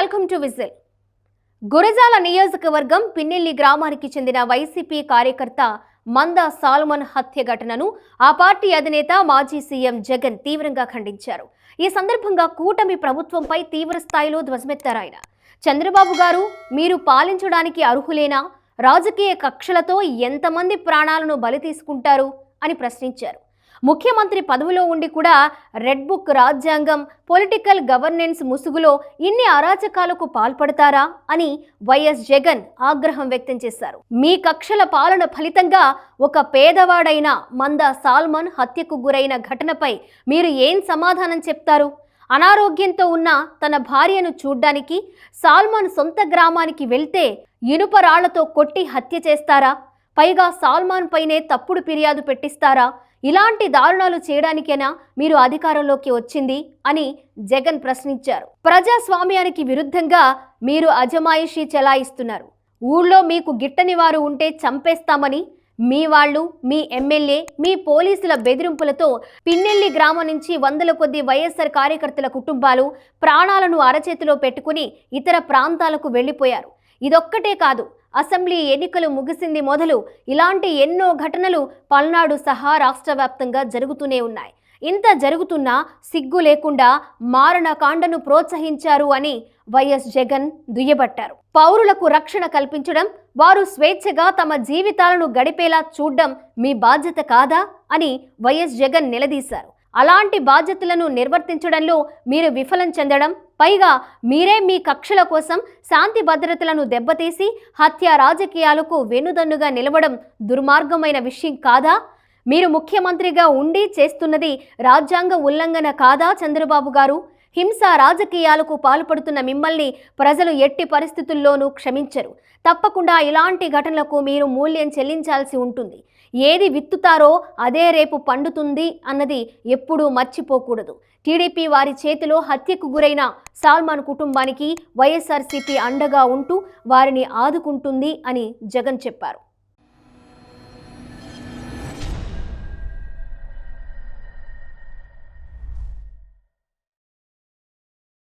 Welcome to whistle. Gurazala నియోజకవర్గం పిన్నెల్లి గ్రామానికి చెందిన వైసీపీ కార్యకర్త మందా సాల్మన్ హత్య ఘటనను ఆ పార్టీ అధినేత మాజీ సీఎం జగన్ తీవ్రంగా ఖండించారు. ఈ సందర్భంగా కూటమి ప్రభుత్వంపై తీవ్ర స్థాయిలో ధ్వజమెత్తారు ఆయన. చంద్రబాబు గారు, మీరు పాలించడానికి అర్హులేనా? రాజకీయ కక్షలతో ఎంతమంది ప్రాణాలను బలి తీసుకుంటారు అని ప్రశ్నించారు. ముఖ్యమంత్రి పదవిలో ఉండి కూడా రెడ్ బుక్ రాజ్యాంగం, పొలిటికల్ గవర్నెన్స్ ముసుగులో ఇన్ని అరాచకాలకు పాల్పడతారా అని వైఎస్ జగన్ ఆగ్రహం వ్యక్తం చేశారు. మీ కక్షల పాలన ఫలితంగా ఒక పేదవాడైన మందా సాల్మన్ హత్యకు గురైన ఘటనపై మీరు ఏం సమాధానం చెప్తారు? అనారోగ్యంతో ఉన్న తన భార్యను చూడ్డానికి సాల్మన్ సొంత గ్రామానికి వెళ్తే ఇనుప రాళ్లతో కొట్టి హత్య చేస్తారా? పైగా సాల్మాన్ పైనే తప్పుడు ఫిర్యాదు పెట్టిస్తారా? ఇలాంటి దారుణాలు చేయడానికేనా మీరు అధికారంలోకి వచ్చింది అని జగన్ ప్రశ్నించారు. ప్రజాస్వామ్యానికి విరుద్ధంగా మీరు అజమాయిషీ చెలాయిస్తున్నారు. ఊళ్ళో మీకు గిట్టని వారు ఉంటే చంపేస్తామని మీ వాళ్ళు, మీ ఎమ్మెల్యే, మీ పోలీసుల బెదిరింపులతో పిన్నెల్లి గ్రామం నుంచి వందల కొద్ది వైఎస్ఆర్ కార్యకర్తల కుటుంబాలు ప్రాణాలను అరచేతిలో పెట్టుకుని ఇతర ప్రాంతాలకు వెళ్లిపోయారు. ఇదొక్కటే కాదు, అసెంబ్లీ ఎన్నికలు ముగిసింది మొదలు ఇలాంటి ఎన్నో ఘటనలు పల్నాడు సహా రాష్ట్ర వ్యాప్తంగా జరుగుతూనే ఉన్నాయి. ఇంత జరుగుతున్నా సిగ్గు లేకుండా మారణకాండను ప్రోత్సహించారు అని వైఎస్ జగన్ దుయ్యబట్టారు. పౌరులకు రక్షణ కల్పించడం, వారు స్వేచ్ఛగా తమ జీవితాలను గడిపేలా చూడడం మీ బాధ్యత కాదా అని వైఎస్ జగన్ నిలదీశారు. అలాంటి బాధ్యతలను నిర్వర్తించడంలో మీరు విఫలం చెందడం, పైగా మీరే మీ కక్షల కోసం శాంతి భద్రతలను దెబ్బతీసి హత్య రాజకీయాలకు వెన్నుదన్నుగా నిలవడం దుర్మార్గమైన విషయం కాదా? మీరు ముఖ్యమంత్రిగా ఉండి చేస్తున్నది రాజ్యాంగ ఉల్లంఘన కాదా చంద్రబాబు గారు? హింస రాజకీయాలకు పాల్పడుతున్న మిమ్మల్ని ప్రజలు ఎట్టి పరిస్థితుల్లోనూ క్షమించరు. తప్పకుండా ఇలాంటి ఘటనలకు మీరు మూల్యం చెల్లించాల్సి ఉంటుంది. ఏది విత్తుతారో అదే రేపు పండుతుంది అన్నది ఎప్పుడూ మర్చిపోకూడదు. టీడీపీ వారి చేతిలో హత్యకు గురైన సాల్మన్ కుటుంబానికి వైఎస్ఆర్సీపీ అండగా ఉంటూ వారిని ఆదుకుంటుంది అని జగన్ చెప్పారు.